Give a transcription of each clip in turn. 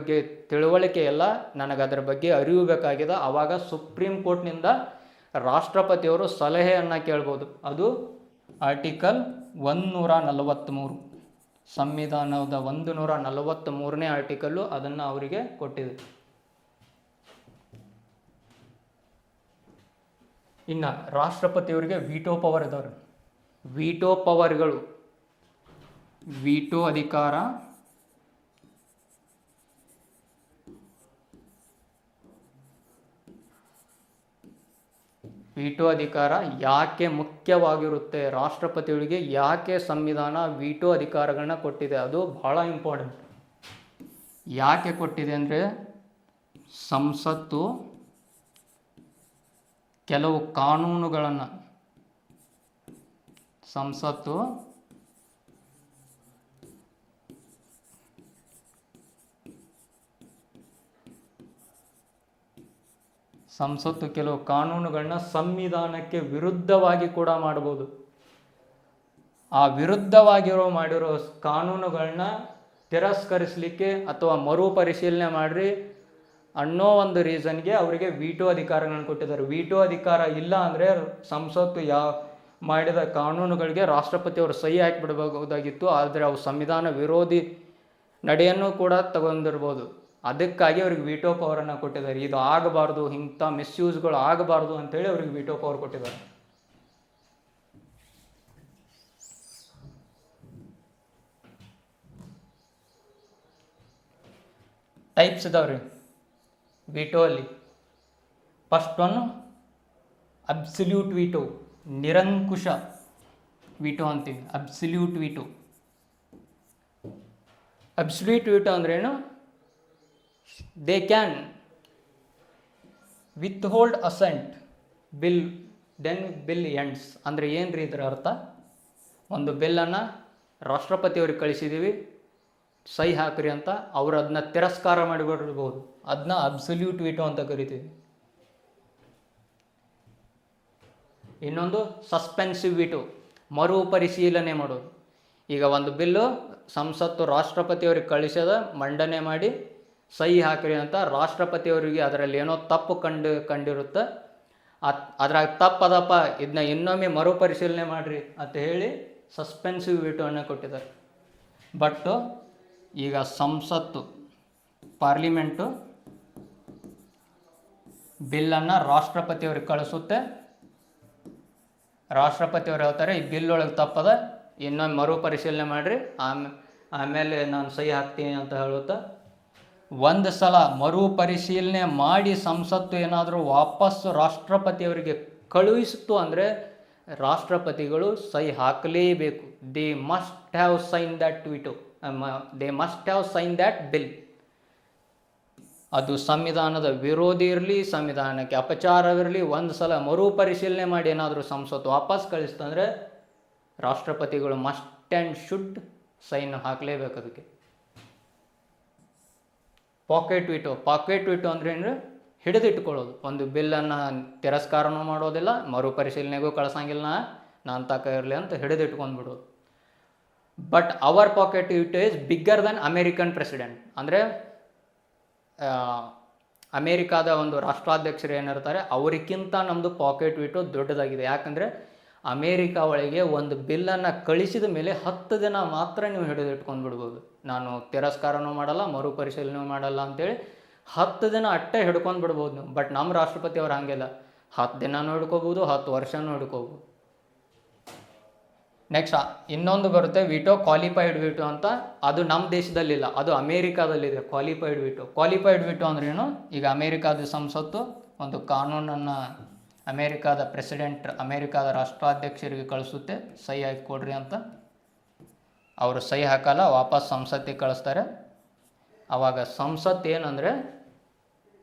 ಬಗ್ಗೆ ತಿಳುವಳಿಕೆ ಎಲ್ಲ, ನನಗೆ ಅದರ ಬಗ್ಗೆ ಅರಿವು ಬೇಕಾಗಿದೆ. ಆವಾಗ ಸುಪ್ರೀಂ ಕೋರ್ಟ್ನಿಂದ ರಾಷ್ಟ್ರಪತಿಯವರು ಸಲಹೆಯನ್ನು ಕೇಳ್ಬೋದು. ಅದು ಆರ್ಟಿಕಲ್ 143, ಸಂವಿಧಾನದ 143ನೇ ಆರ್ಟಿಕಲ್ಲು ಅದನ್ನು ಅವರಿಗೆ ಕೊಟ್ಟಿದೆ. ಇನ್ನು ರಾಷ್ಟ್ರಪತಿಯವರಿಗೆ ವೀಟೋ ಪವರ್ ಇದಾವೆ. ವೀಟೋ ಪವರ್ಗಳು, ವೀಟೋ ಅಧಿಕಾರ, ವೀಟೋ ಅಧಿಕಾರ ಯಾಕೆ ಮುಖ್ಯವಾಗಿರುತ್ತೆ, ರಾಷ್ಟ್ರಪತಿಯವರಿಗೆ ಯಾಕೆ ಸಂವಿಧಾನ ವೀಟೋ ಅಧಿಕಾರಗಳನ್ನ ಕೊಟ್ಟಿದೆ, ಅದು ಬಹಳ ಇಂಪಾರ್ಟೆಂಟ್. ಯಾಕೆ ಕೊಟ್ಟಿದೆ ಅಂದರೆ, ಸಂಸತ್ತು ಕೆಲವು ಕಾನೂನುಗಳನ್ನು, ಸಂಸತ್ತು ಕೆಲವು ಕಾನೂನುಗಳನ್ನ ಸಂವಿಧಾನಕ್ಕೆ ವಿರುದ್ಧವಾಗಿ ಕೂಡ ಮಾಡ್ಬೋದು. ಆ ವಿರುದ್ಧವಾಗಿರೋ ಮಾಡಿರೋ ಕಾನೂನುಗಳನ್ನ ತಿರಸ್ಕರಿಸಲಿಕ್ಕೆ ಅಥವಾ ಮರುಪರಿಶೀಲನೆ ಮಾಡ್ರಿ ಅನ್ನೋ ಒಂದು ರೀಸನ್ಗೆ ಅವರಿಗೆ ವೀಟೋ ಅಧಿಕಾರಗಳನ್ನು ಕೊಟ್ಟಿದ್ದಾರೆ. ವೀಟೋ ಅಧಿಕಾರ ಇಲ್ಲ ಅಂದರೆ ಸಂಸತ್ತು ಮಾಡಿದ ಕಾನೂನುಗಳಿಗೆ ರಾಷ್ಟ್ರಪತಿಯವರು ಸಹಿ ಹಾಕಿಬಿಡಬಹುದಾಗಿತ್ತು. ಆದರೆ ಅವು ಸಂವಿಧಾನ ವಿರೋಧಿ ನಡೆಯನ್ನು ಕೂಡ ತಗೊಂಡಿರ್ಬೋದು. ಅದಕ್ಕಾಗಿ ಅವ್ರಿಗೆ ವೀಟೋ ಪವರನ್ನು ಕೊಟ್ಟಿದ್ದಾರೆ. ಇದು ಆಗಬಾರ್ದು, ಇಂಥ ಮಿಸ್ಯೂಸ್ಗಳು ಆಗಬಾರ್ದು ಅಂತೇಳಿ ಅವ್ರಿಗೆ ವೀಟೋ ಪವರ್ ಕೊಟ್ಟಿದ್ದಾರೆ. ಟೈಪ್ಸ್ ಇದಾವ್ರಿ ವೀಟೋ ಅಲ್ಲಿ. ಫಸ್ಟ್ ಒನ್ ಅಬ್ಸಲ್ಯೂಟ್ ವೀಟೋ, ನಿರಂಕುಶ ವೀಟೋ ಅಂತೀವಿ. ಅಬ್ಸಲ್ಯೂಟ್ ವೀಟೋ ಅಂದ್ರೇನು? They can withhold assent bill then bill ends. ಅಂದರೆ ಏನು ರೀ ಇದರ ಅರ್ಥ? ಒಂದು ಬಿಲ್ಲನ್ನು ರಾಷ್ಟ್ರಪತಿಯವ್ರಿಗೆ ಕಳಿಸಿದ್ದೀವಿ, ಸಹಿ ಹಾಕ್ರಿ ಅಂತ, ಅವರು ಅದನ್ನ ತಿರಸ್ಕಾರ ಮಾಡಿಬಿಡ್ಬೋದು. ಅದನ್ನ ಅಬ್ಸಲ್ಯೂಟ್ ವೀಟೋ ಅಂತ ಕರಿತೀವಿ. ಇನ್ನೊಂದು ಸಸ್ಪೆನ್ಸಿವ್ ವೀಟೋ, ಮರುಪರಿಶೀಲನೆ ಮಾಡೋದು. ಈಗ ಒಂದು ಬಿಲ್ಲು ಸಂಸತ್ತು ರಾಷ್ಟ್ರಪತಿಯವ್ರಿಗೆ ಕಳಿಸೋದ, ಮಂಡನೆ ಮಾಡಿ ಸಹಿ ಹಾಕ್ರಿ ಅಂತ, ರಾಷ್ಟ್ರಪತಿಯವರಿಗೆ ಅದರಲ್ಲಿ ಏನೋ ತಪ್ಪು ಕಂಡಿರುತ್ತೆ, ಅದ್ರಾಗ ತಪ್ಪದಪ್ಪ, ಇದನ್ನ ಇನ್ನೊಮ್ಮೆ ಮರುಪರಿಶೀಲನೆ ಮಾಡಿರಿ ಅಂತ ಹೇಳಿ ಸಸ್ಪೆನ್ಸಿವ್ ವೀಟೋವನ್ನು ಕೊಟ್ಟಿದ್ದಾರೆ. ಬಟ್ ಈಗ ಸಂಸತ್ತು, ಪಾರ್ಲಿಮೆಂಟು ಬಿಲ್ಲನ್ನು ರಾಷ್ಟ್ರಪತಿಯವ್ರಿಗೆ ಕಳಿಸುತ್ತೆ. ರಾಷ್ಟ್ರಪತಿಯವ್ರು ಹೇಳ್ತಾರೆ ಈ ಬಿಲ್ ಒಳಗೆ ತಪ್ಪದ, ಇನ್ನೊಮ್ಮೆ ಮರುಪರಿಶೀಲನೆ ಮಾಡಿರಿ, ಆಮೇಲೆ ನಾನು ಸಹಿ ಹಾಕ್ತೀನಿ ಅಂತ ಹೇಳುತ್ತಾ. ಒಂದು ಸಲ ಮರುಪರಿಶೀಲನೆ ಮಾಡಿ ಸಂಸತ್ತು ಏನಾದರೂ ವಾಪಸ್ಸು ರಾಷ್ಟ್ರಪತಿಯವರಿಗೆ ಕಳುಹಿಸಿತು ಅಂದರೆ ರಾಷ್ಟ್ರಪತಿಗಳು ಸಹಿ ಹಾಕಲೇಬೇಕು. They must have sign that veto, they must have sign that bill. ಅದು ಸಂವಿಧಾನದ ವಿರೋಧಿ ಇರಲಿ, ಸಂವಿಧಾನಕ್ಕೆ ಅಪಚಾರವಿರಲಿ, ಒಂದು ಸಲ ಮರುಪರಿಶೀಲನೆ ಮಾಡಿ ಏನಾದರೂ ಸಂಸತ್ತು ವಾಪಸ್ ಕಳಿಸ್ತಂದರೆ ರಾಷ್ಟ್ರಪತಿಗಳು ಮಸ್ಟ್ ಆ್ಯಂಡ್ ಶುಡ್ ಸೈನ್ ಹಾಕಲೇಬೇಕು ಅದಕ್ಕೆ. ಪಾಕೆಟ್ ವೀಟೋ ಅಂದ್ರೆ ಏನು? ಹಿಡಿದಿಟ್ಕೊಳ್ಳೋದು. ಒಂದು ಬಿಲ್ಲನ್ನು ತಿರಸ್ಕಾರನೂ ಮಾಡೋದಿಲ್ಲ, ಮರುಪರಿಶೀಲನೆಗೂ ಕಳ್ಸಂಗಿಲ್ಲ, ನಾನು ತಕ ಇರಲಿ ಅಂತ ಹಿಡಿದಿಟ್ಕೊಂಡ್ಬಿಡೋದು. But our pocket veto is bigger than American president. ಅಂದರೆ ಅಮೇರಿಕಾದ ಒಂದು ರಾಷ್ಟ್ರಾಧ್ಯಕ್ಷರು ಏನಿರ್ತಾರೆ ಅವರಿಗಿಂತ ನಮ್ಮದು ಪಾಕೆಟ್ ವೀಟೋ ದೊಡ್ಡದಾಗಿದೆ. ಯಾಕಂದರೆ ಅಮೇರಿಕಾ ಒಳಗೆ ಒಂದು ಬಿಲ್ಲನ್ನು ಕಳಿಸಿದ ಮೇಲೆ 10 ದಿನ ಮಾತ್ರ ನೀವು ಹಿಡಿದಿಟ್ಕೊಂಡ್ಬಿಡ್ಬೋದು. ನಾನು ತಿರಸ್ಕಾರನೂ ಮಾಡಲ್ಲ, ಮರುಪರಿಶೀಲನೆ ಮಾಡಲ್ಲ ಅಂತೇಳಿ 10 ದಿನ ಅಟ್ಟೆ ಹಿಡ್ಕೊಂಡು ಬಿಡ್ಬೋದು ನೀವು. ಬಟ್ ನಮ್ಮ ರಾಷ್ಟ್ರಪತಿ ಅವ್ರು ಹಾಗೆಲ್ಲ 10 ದಿನನೂ ಹಿಡ್ಕೋಬೋದು, 10 ವರ್ಷನೂ ಹಿಡ್ಕೋಬೋದು. ನೆಕ್ಸ್ಟ್ ಇನ್ನೊಂದು ಬರುತ್ತೆ ವೀಟೋ, ಕ್ವಾಲಿಫೈಡ್ ವೀಟೋ ಅಂತ. ಅದು ನಮ್ಮ ದೇಶದಲ್ಲಿಲ್ಲ, ಅದು ಅಮೇರಿಕಾದಲ್ಲಿದೆ ಕ್ವಾಲಿಫೈಡ್ ವೀಟೋ ಅಂದ್ರೇನು? ಈಗ ಅಮೇರಿಕಾದ ಸಂಸತ್ತು ಒಂದು ಕಾನೂನನ್ನು ಅಮೇರಿಕಾದ ಪ್ರೆಸಿಡೆಂಟ್, ಅಮೇರಿಕಾದ ರಾಷ್ಟ್ರಾಧ್ಯಕ್ಷರಿಗೆ ಕಳಿಸುತ್ತೆ, ಸಹಿ ಹಾಕಿ ಕೊಡ್ರಿ ಅಂತ. ಅವರು ಸಹಿ ಹಾಕಲ್ಲ, ವಾಪಸ್ ಸಂಸತ್ತಿಗೆ ಕಳಿಸ್ತಾರೆ. ಆವಾಗ ಸಂಸತ್ತು ಏನಂದರೆ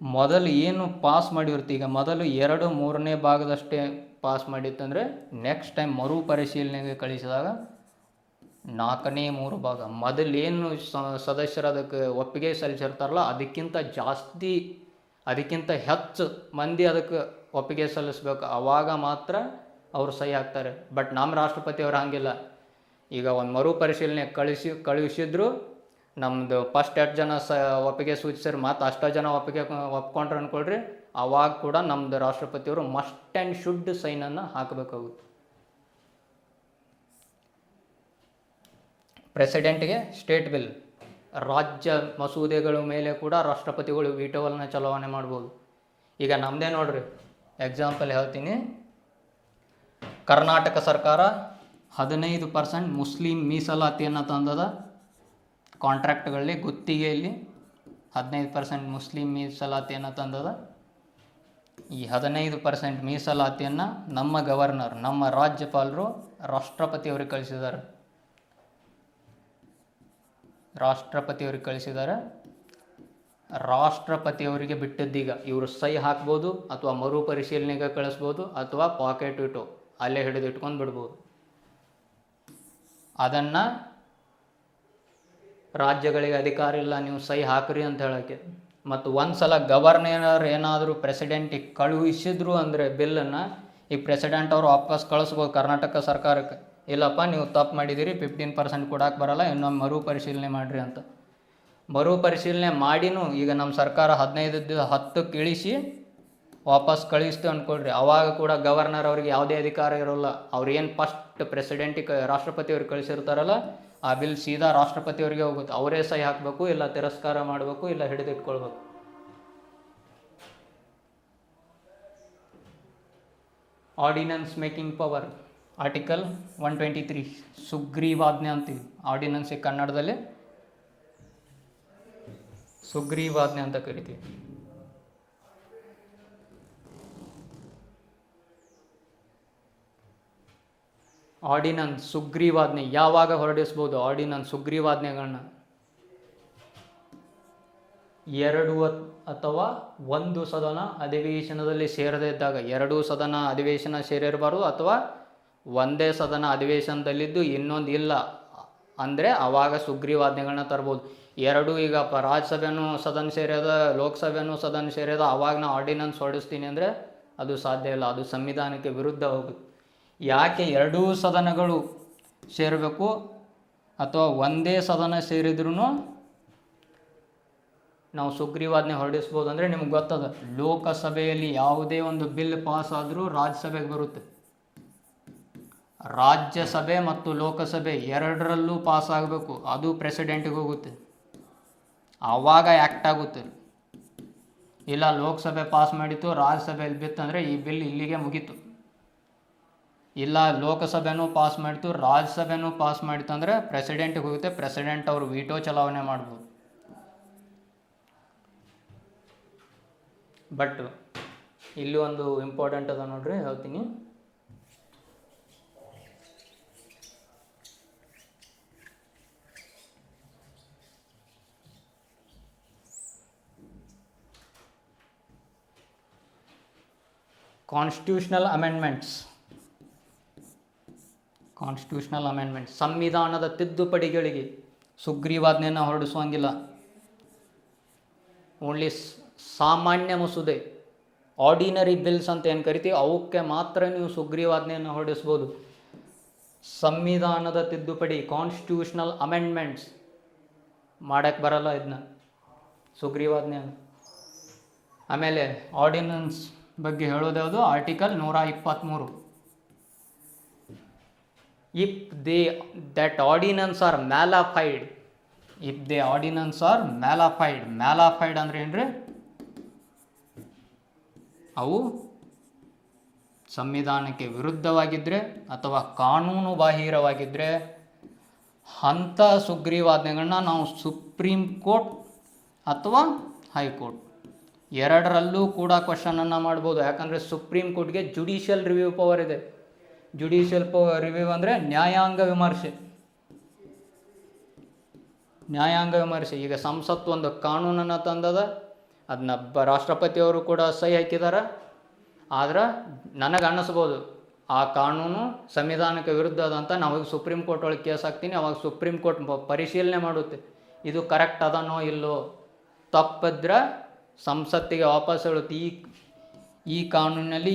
ಮೊದಲು ಏನು ಪಾಸ್ ಮಾಡಿರುತ್ತೆ, ಈಗ ಮೊದಲು 2/3 ಭಾಗದಷ್ಟೇ ಪಾಸ್ ಮಾಡಿತ್ತಂದರೆ ನೆಕ್ಸ್ಟ್ ಟೈಮ್ ಮರುಪರಿಶೀಲನೆಗೆ ಕಳಿಸಿದಾಗ 4/3 ಭಾಗ, ಮೊದಲೇನು ಸದಸ್ಯರು ಅದಕ್ಕೆ ಒಪ್ಪಿಗೆ ಸಲ್ಲಿಸಿರ್ತಾರಲ್ಲ ಅದಕ್ಕಿಂತ ಜಾಸ್ತಿ, ಅದಕ್ಕಿಂತ ಹೆಚ್ಚು ಮಂದಿ ಅದಕ್ಕೆ ಒಪ್ಪಿಗೆ ಸಲ್ಲಿಸ್ಬೇಕು. ಆವಾಗ ಮಾತ್ರ ಅವರು ಸಹಿ ಹಾಕ್ತಾರೆ. ಬಟ್ ನಮ್ಮ ರಾಷ್ಟ್ರಪತಿ ಅವರು ಹಾಗಿಲ್ಲ. ಈಗ ಒಂದು ಮರುಪರಿಶೀಲನೆ ಕಳಿಸಿದ್ರು ನಮ್ಮದು ಫಸ್ಟ್ 8 ಜನ ಒಪ್ಪಿಗೆ ಸೂಚಿಸಿರಿ ಮತ್ತು ಅಷ್ಟು ಜನ ಒಪ್ಕೊಂಡ್ರೆ ಅಂದ್ಕೊಳ್ರಿ, ಅವಾಗ ಕೂಡ ನಮ್ಮದು ರಾಷ್ಟ್ರಪತಿಯವರು ಮಸ್ಟ್ ಆ್ಯಂಡ್ ಶುಡ್ ಸೈನನ್ನು ಹಾಕಬೇಕಾಗುತ್ತೆ. ಪ್ರೆಸಿಡೆಂಟ್ಗೆ ಸ್ಟೇಟ್ ಬಿಲ್, ರಾಜ್ಯ ಮಸೂದೆಗಳ ಮೇಲೆ ಕೂಡ ರಾಷ್ಟ್ರಪತಿಗಳು ವಿಟೋವಲ್ನ ಚಲಾವಣೆ ಮಾಡ್ಬೋದು. ಈಗ ನಮ್ಮದೇ ನೋಡ್ರಿ, ಎಕ್ಸಾಂಪಲ್ ಹೇಳ್ತೀನಿ. ಕರ್ನಾಟಕ ಸರ್ಕಾರ 15% ಮುಸ್ಲಿಂ ಮೀಸಲಾತಿಯನ್ನು ತಂದದ. ಕಾಂಟ್ರಾಕ್ಟ್ಗಳಲ್ಲಿ, ಗುತ್ತಿಗೆಯಲ್ಲಿ 15% ಮುಸ್ಲಿಂ ಮೀಸಲಾತಿಯನ್ನು ತಂದದ. ಈ 15% ಮೀಸಲಾತಿಯನ್ನು ನಮ್ಮ ಗವರ್ನರ್, ನಮ್ಮ ರಾಜ್ಯಪಾಲರು ರಾಷ್ಟ್ರಪತಿಯವ್ರಿಗೆ ಕಳಿಸಿದ್ದಾರೆ. ರಾಷ್ಟ್ರಪತಿಯವರಿಗೆ ಬಿಟ್ಟದ್ದೀಗ ಇವರು ಸಹಿ ಹಾಕ್ಬೋದು, ಅಥವಾ ಮರುಪರಿಶೀಲನೆಗೆ ಕಳಿಸ್ಬೋದು, ಅಥವಾ ಪಾಕೆಟ್ ಇಟ್ಟು ಅಲ್ಲೇ ಹಿಡಿದು ಇಟ್ಕೊಂಡು ಬಿಡ್ಬೋದು. ಅದನ್ನು ರಾಜ್ಯಗಳಿಗೆ ಅಧಿಕಾರ ಇಲ್ಲ ನೀವು ಸಹಿ ಹಾಕ್ರಿ ಅಂತ ಹೇಳೋಕ್ಕೆ. ಮತ್ತು ಒಂದು ಸಲ ಗವರ್ನರ್ ಏನಾದರೂ ಪ್ರೆಸಿಡೆಂಟಿಗೆ ಕಳುಹಿಸಿದ್ರು ಅಂದರೆ ಬಿಲ್ಲನ್ನು, ಈ ಪ್ರೆಸಿಡೆಂಟ್ ಅವರು ವಾಪಸ್ ಕಳಿಸ್ಬೋದು ಕರ್ನಾಟಕ ಸರ್ಕಾರಕ್ಕೆ. ಇಲ್ಲಪ್ಪ ನೀವು ತಪ್ಪು ಮಾಡಿದ್ದೀರಿ, 15% ಕೊಡೋಕೆ ಬರಲ್ಲ, ಇನ್ನೊಮ್ಮೆ ಮರುಪರಿಶೀಲನೆ ಮಾಡಿರಿ ಅಂತ. ಮರುಪರಿಶೀಲನೆ ಮಾಡಿನೂ ಈಗ ನಮ್ಮ ಸರ್ಕಾರ 15 ಇಳಿಸಿ ವಾಪಸ್ ಕಳಿಸ್ತು ಅಂದ್ಕೊಳ್ರಿ, ಅವಾಗ ಕೂಡ ಗವರ್ನರ್ ಅವ್ರಿಗೆ ಯಾವುದೇ ಅಧಿಕಾರ ಇರೋಲ್ಲ. ಅವ್ರು ಏನು ಫಸ್ಟ್ ಪ್ರೆಸಿಡೆಂಟಿಗೆ ರಾಷ್ಟ್ರಪತಿಯವ್ರಿಗೆ ಕಳಿಸಿರ್ತಾರಲ್ಲ, ಆ ಬಿಲ್ ಸೀದಾ ರಾಷ್ಟ್ರಪತಿಯವರಿಗೆ ಹೋಗುತ್ತೆ. ಅವರೇ ಸಹಿ ಹಾಕಬೇಕು, ಇಲ್ಲ ತಿರಸ್ಕಾರ ಮಾಡಬೇಕು, ಇಲ್ಲ ಹಿಡಿದಿಟ್ಕೊಳ್ಬೇಕು. ಆರ್ಡಿನೆನ್ಸ್ ಮೇಕಿಂಗ್ ಪವರ್, ಆರ್ಟಿಕಲ್ 123 ಸುಗ್ರೀವಾಜ್ಞೆ ಅಂತೀವಿ. ಆರ್ಡಿನೆನ್ಸಿಗೆ ಕನ್ನಡದಲ್ಲಿ ಸುಗ್ರೀವಾಜ್ಞೆ ಅಂತ ಕರಿತೀವಿ. ಆರ್ಡಿನೆನ್ಸ್, ಸುಗ್ರೀವಾಜ್ಞೆ ಯಾವಾಗ ಹೊರಡಿಸ್ಬೋದು? ಆರ್ಡಿನೆನ್ಸ್, ಸುಗ್ರೀವಾಜ್ಞೆಗಳನ್ನ 2 ಅಥವಾ 1 ಸದನ ಅಧಿವೇಶನದಲ್ಲಿ ಸೇರದೇ ಇದ್ದಾಗ, 2 ಸದನ ಅಧಿವೇಶನ ಸೇರಿರಬಾರ್ದು, ಅಥವಾ ಒಂದೇ ಸದನ ಅಧಿವೇಶನದಲ್ಲಿದ್ದು ಇನ್ನೊಂದು ಇಲ್ಲ ಅಂದರೆ ಅವಾಗ ಸುಗ್ರೀವಾಜ್ಞೆಗಳನ್ನ ತರ್ಬೋದು. 2 ಈಗ ರಾಜ್ಯಸಭೆನೂ ಸದನ ಸೇರ್ಯದ, ಲೋಕಸಭೆನೂ ಸದನ ಸೇರ್ಯದ, ಅವಾಗ ನಾ ಆರ್ಡಿನೆನ್ಸ್ ಹೊರಡಿಸ್ತೀನಿ ಅಂದರೆ ಅದು ಸಾಧ್ಯ ಇಲ್ಲ, ಅದು ಸಂವಿಧಾನಕ್ಕೆ ವಿರುದ್ಧ ಹೋಗುತ್ತೆ. ಯಾಕೆ 2 ಸದನಗಳು ಸೇರಬೇಕು ಅಥವಾ ಒಂದೇ ಸದನ ಸೇರಿದ್ರೂ ನಾವು ಸುಗ್ರೀವಾಜ್ಞೆ ಹೊರಡಿಸ್ಬೋದು ಅಂದರೆ ನಿಮ್ಗೆ ಗೊತ್ತದ, ಲೋಕಸಭೆಯಲ್ಲಿ ಯಾವುದೇ ಒಂದು ಬಿಲ್ ಪಾಸ್ ಆದರೂ ರಾಜ್ಯಸಭೆಗೆ ಬರುತ್ತೆ. ರಾಜ್ಯಸಭೆ ಮತ್ತು ಲೋಕಸಭೆ ಎರಡರಲ್ಲೂ ಪಾಸ್ ಆಗಬೇಕು, ಅದು ಪ್ರೆಸಿಡೆಂಟಿಗೆ ಹೋಗುತ್ತೆ, ಆವಾಗ ಆ್ಯಕ್ಟ್ ಆಗುತ್ತೆ. ಇಲ್ಲ ಲೋಕಸಭೆ ಪಾಸ್ ಮಾಡಿತ್ತು, ರಾಜ್ಯಸಭೆಯಲ್ಲಿ ಬಿತ್ತಂದರೆ ಈ ಬಿಲ್ ಇಲ್ಲಿಗೆ ಮುಗೀತು. ಇಲ್ಲ ಲೋಕಸಭೆನೂ ಪಾಸ್ ಮಾಡಿತು, ರಾಜ್ಯಸಭೆನೂ ಪಾಸ್ ಮಾಡಿತು ಅಂದರೆ ಪ್ರೆಸಿಡೆಂಟಿಗೆ ಹೋಗುತ್ತೆ. ಪ್ರೆಸಿಡೆಂಟ್ ಅವರು ವಿಟೋ ಚಲಾವಣೆ ಮಾಡ್ಬೋದು. ಬಟ್ ಇಲ್ಲಿ ಒಂದು ಇಂಪಾರ್ಟೆಂಟ್ ಅದ ನೋಡ್ರಿ, ಹೇಳ್ತೀನಿ. ಕಾನ್ಸ್ಟಿಟ್ಯೂಷನಲ್ ಅಮೆಂಡ್ಮೆಂಟ್ಸ್, ಸಂವಿಧಾನದ ತಿದ್ದುಪಡಿಗಳಿಗೆ ಸುಗ್ರೀವಾಜ್ಞೆಯನ್ನು ಹೊರಡಿಸುವಂಗಿಲ್ಲ. ಓನ್ಲಿ ಸಾಮಾನ್ಯ ಮಸೂದೆ, ಆರ್ಡಿನರಿ ಬಿಲ್ಸ್ ಅಂತ ಏನು ಕರಿತೀವಿ, ಅವಕ್ಕೆ ಮಾತ್ರ ನೀವು ಸುಗ್ರೀವಾಜ್ಞೆಯನ್ನು ಹೊರಡಿಸ್ಬೋದು. ಸಂವಿಧಾನದ ತಿದ್ದುಪಡಿ, ಕಾನ್ಸ್ಟಿಟ್ಯೂಷನಲ್ ಅಮೆಂಡ್ಮೆಂಟ್ಸ್ ಮಾಡೋಕ್ಕೆ ಬರಲ್ಲ ಇದನ್ನ, ಸುಗ್ರೀವಾಜ್ಞೆ. ಆಮೇಲೆ ಆರ್ಡಿನೆನ್ಸ್ ಬಗ್ಗೆ ಹೇಳೋದು ಯಾವುದು? Article 123. If that ordinance are nullified, if the ordinance are nullified ಅಂದ್ರೆ ಏನ್ರಿ? ಅವು ಸಂವಿಧಾನಕ್ಕೆ ವಿರುದ್ಧವಾಗಿದ್ದರೆ ಅಥವಾ ಕಾನೂನು ಬಾಹಿರವಾಗಿದ್ದರೆ ಅಂಥ ಸುಗ್ರೀವಾಜ್ಞೆಗಳನ್ನ ನಾವು ಸುಪ್ರೀಂ ಕೋರ್ಟ್ ಅಥವಾ ಹೈಕೋರ್ಟ್ ಎರಡರಲ್ಲೂ ಕೂಡ ಕ್ವಶನನ್ನು ಮಾಡ್ಬೋದು. ಯಾಕಂದರೆ ಸುಪ್ರೀಂ ಕೋರ್ಟ್ಗೆ ಜುಡಿಷಿಯಲ್ ರಿವ್ಯೂ ಪವರ್ ಇದೆ. ಜುಡಿಷಿಯಲ್ ರಿವ್ಯೂ ಅಂದರೆ ನ್ಯಾಯಾಂಗ ವಿಮರ್ಶೆ. ಈಗ ಸಂಸತ್ತು ಒಂದು ಕಾನೂನನ್ನು ತಂದದ, ಅದನ್ನ ರಾಷ್ಟ್ರಪತಿಯವರು ಕೂಡ ಸಹಿ ಹಾಕಿದ್ದಾರೆ. ಆದ್ರೆ ನನಗೆ ಅನ್ನಿಸ್ಬೋದು ಆ ಕಾನೂನು ಸಂವಿಧಾನಕ್ಕೆ ವಿರುದ್ಧ ಅದಂತ. ನಾವು ಸುಪ್ರೀಂ ಕೋರ್ಟ್ ಒಳಗೆ ಕೇಸ್ ಹಾಕ್ತೀನಿ, ಅವಾಗ ಸುಪ್ರೀಂ ಕೋರ್ಟ್ ಪರಿಶೀಲನೆ ಮಾಡುತ್ತೆ ಇದು ಕರೆಕ್ಟ್ ಅದನೋ ಇಲ್ಲೋ. ತಪ್ಪಿದ್ರೆ ಸಂಸತ್ತಿಗೆ ವಾಪಸ್ ಹೇಳುತ್ತೆ, ಈ ಕಾನೂನಿನಲ್ಲಿ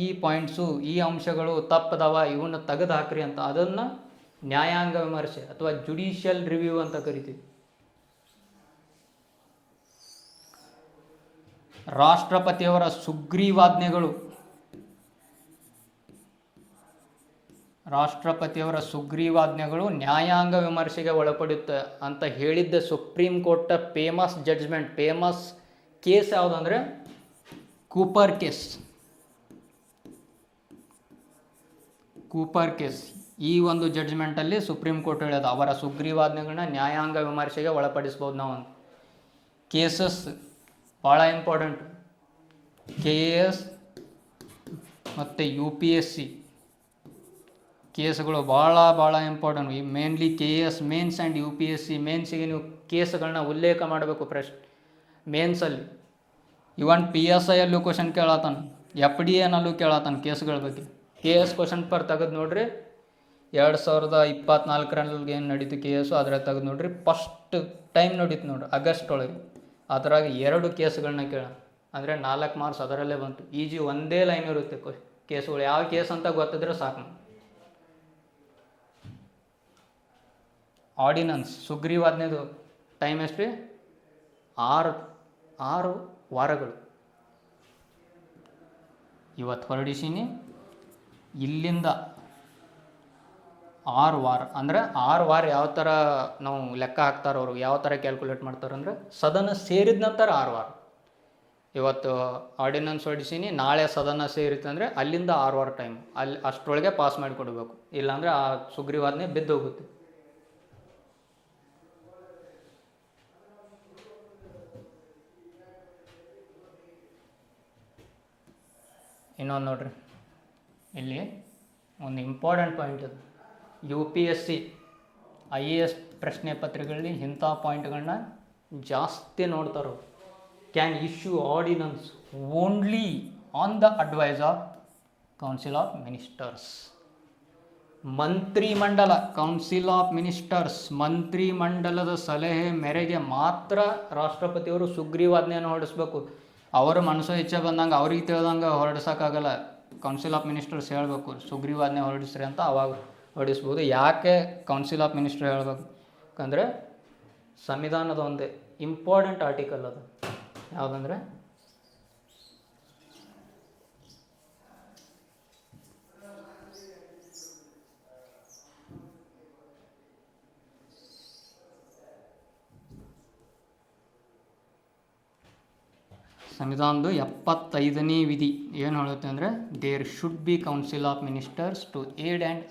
ಈ ಪಾಯಿಂಟ್ಸು, ಈ ಅಂಶಗಳು ತಪ್ಪದವ, ಇವನ್ನ ತೆಗೆದು ಹಾಕ್ರಿ ಅಂತ. ಅದನ್ನು ನ್ಯಾಯಾಂಗ ವಿಮರ್ಶೆ ಅಥವಾ ಜುಡಿಷಿಯಲ್ ರಿವ್ಯೂ ಅಂತ ಕರಿತೀವಿ. ರಾಷ್ಟ್ರಪತಿಯವರ ಸುಗ್ರೀವಾಜ್ಞೆಗಳು, ರಾಷ್ಟ್ರಪತಿಯವರ ಸುಗ್ರೀವಾಜ್ಞೆಗಳು ನ್ಯಾಯಾಂಗ ವಿಮರ್ಶೆಗೆ ಒಳಪಡುತ್ತೆ ಅಂತ ಹೇಳಿದ್ದ supreme court famous judgment, famous case ಯಾವುದಂದರೆ ಕೂಪರ್ ಕೇಸ್. ಕೂಪರ್ ಕೇಸ್ ಈ ಒಂದು ಜಡ್ಜ್ಮೆಂಟಲ್ಲಿ ಸುಪ್ರೀಂ ಕೋರ್ಟ್ ಹೇಳೋದು ಅವರ ಸುಗ್ರೀವಾಜ್ಞೆಗಳನ್ನ ನ್ಯಾಯಾಂಗ ವಿಮರ್ಶೆಗೆ ಒಳಪಡಿಸ್ಬೋದು ನಾವು ಅಂತ. ಕೇಸಸ್ ಭಾಳ ಇಂಪಾರ್ಟೆಂಟ್. KAS ಮತ್ತು UPSC ಕೇಸ್ಗಳು ಭಾಳ important. Mainly KAS mains and UPSC ಮೇನ್ಸಿಗೆ ನೀವು ಕೇಸ್ಗಳನ್ನ ಉಲ್ಲೇಖ ಮಾಡಬೇಕು. ಮೇನ್ಸಲ್ಲಿ ಇವನ್ PSI ಅಲ್ಲೂ ಕ್ವಶನ್ ಕೇಳತ್ತಾನ, FDAನಲ್ಲೂ ಕೇಳತ್ತಾನ ಕೇಸ್ಗಳ ಬಗ್ಗೆ. KS ಕ್ವಶನ್ ಪರ್ ತೆಗೆದು ನೋಡ್ರಿ, 2024ರಲ್ಲಿ ಏನು ನಡೀತು KS ಅದ್ರಾಗ ತೆಗೆದು ನೋಡ್ರಿ. ಫಸ್ಟ್ ಟೈಮ್ ನಡೀತು ನೋಡ್ರಿ ಆಗಸ್ಟ್ ಒಳಗೆ. ಅದ್ರಾಗ 2 ಕೇಸ್ಗಳನ್ನ ಕೇಳ, ಅಂದರೆ 4 ಮಾರ್ಕ್ಸ್ ಅದರಲ್ಲೇ ಬಂತು. ಈಜಿ ಒಂದೇ ಲೈನ್ ಇರುತ್ತೆ ಕೇಸ್ಗಳು. ಯಾವ ಕೇಸ್ ಅಂತ ಗೊತ್ತಿದ್ರೆ ಸಾಕು. ಆರ್ಡಿನನ್ಸ್ ಸುಗ್ರೀವಾಜ್ಞೆದು ಟೈಮ್ ಎಷ್ಟು ರೀ? 6 ವಾರಗಳು. ಇವತ್ತು ಹೊರಡಿಸೀನಿ, ಇಲ್ಲಿಂದ 6 ವಾರ. ಅಂದರೆ 6 ವಾರ ಯಾವ ಥರ ನಾವು ಲೆಕ್ಕ ಹಾಕ್ತಾರೋ ಅವ್ರು ಯಾವ ಥರ ಕ್ಯಾಲ್ಕುಲೇಟ್ ಮಾಡ್ತಾರಂದ್ರೆ ಸದನ ಸೇರಿದ ನಂತರ 6 ವಾರ. ಇವತ್ತು ಆರ್ಡಿನನ್ಸ್ ಹೊರಡಿಸೀನಿ, ನಾಳೆ ಸದನ ಸೇರಿತ್ತು ಅಂದರೆ ಅಲ್ಲಿಂದ 6 ವಾರ ಟೈಮ್. ಅಲ್ಲಿ ಅಷ್ಟರೊಳಗೆ ಪಾಸ್ ಮಾಡಿಕೊಡ್ಬೇಕು, ಇಲ್ಲಾಂದರೆ ಆ ಸುಗ್ರೀವಾಜ್ಞೆ ಬಿದ್ದು ಹೋಗುತ್ತೆ. ಇನ್ನೊಂದು ನೋಡ್ರಿ, ಇಲ್ಲಿ ಒಂದು ಇಂಪಾರ್ಟೆಂಟ್ ಪಾಯಿಂಟ್ ಅದು. UPSC IAS ಪ್ರಶ್ನೆ ಪತ್ರಿಕೆಗಳಲ್ಲಿ ಇಂಥ ಪಾಯಿಂಟ್ಗಳನ್ನ ಜಾಸ್ತಿ ನೋಡ್ತಾರೆ. Can issue ordinance only on the advice of council of ministers. ಮಂತ್ರಿಮಂಡಲ, ಕೌನ್ಸಿಲ್ ಆಫ್ ಮಿನಿಸ್ಟರ್ಸ್ ಮಂತ್ರಿಮಂಡಲದ ಸಲಹೆ ಮೇರೆಗೆ ಮಾತ್ರ ರಾಷ್ಟ್ರಪತಿಯವರು ಸುಗ್ರೀವಾಜ್ಞೆಯನ್ನು ಹೊರಡಿಸ್ಬೇಕು. ಅವರು ಮನಸ್ಸು ಇಚ್ಛೆ ಬಂದಂಗೆ ಅವ್ರಿಗೆ ತಿಳಿದಂಗೆ ಹೊರಡಿಸೋಕ್ಕಾಗಲ್ಲ. ಕೌನ್ಸಿಲ್ ಆಫ್ ಮಿನಿಸ್ಟರ್ಸ್ ಹೇಳಬೇಕು ಸುಗ್ರೀವಾಜ್ಞೆ ಹೊರಡಿಸ್ರಿ ಅಂತ, ಅವಾಗ ಹೊರಡಿಸ್ಬೋದು. ಯಾಕೆ ಕೌನ್ಸಿಲ್ ಆಫ್ ಮಿನಿಸ್ಟರ್ ಹೇಳಬೇಕು ಯಾಕಂದರೆ ಸಂವಿಧಾನದ ಒಂದು ಇಂಪಾರ್ಟೆಂಟ್ ಆರ್ಟಿಕಲ್ ಅದು. ಯಾವುದಂದರೆ ಸಂವಿಧಾನದ 75ನೇ ವಿಧಿ ಏನು ಹೇಳುತ್ತೆ ಅಂದರೆ there should be council of ministers to aid and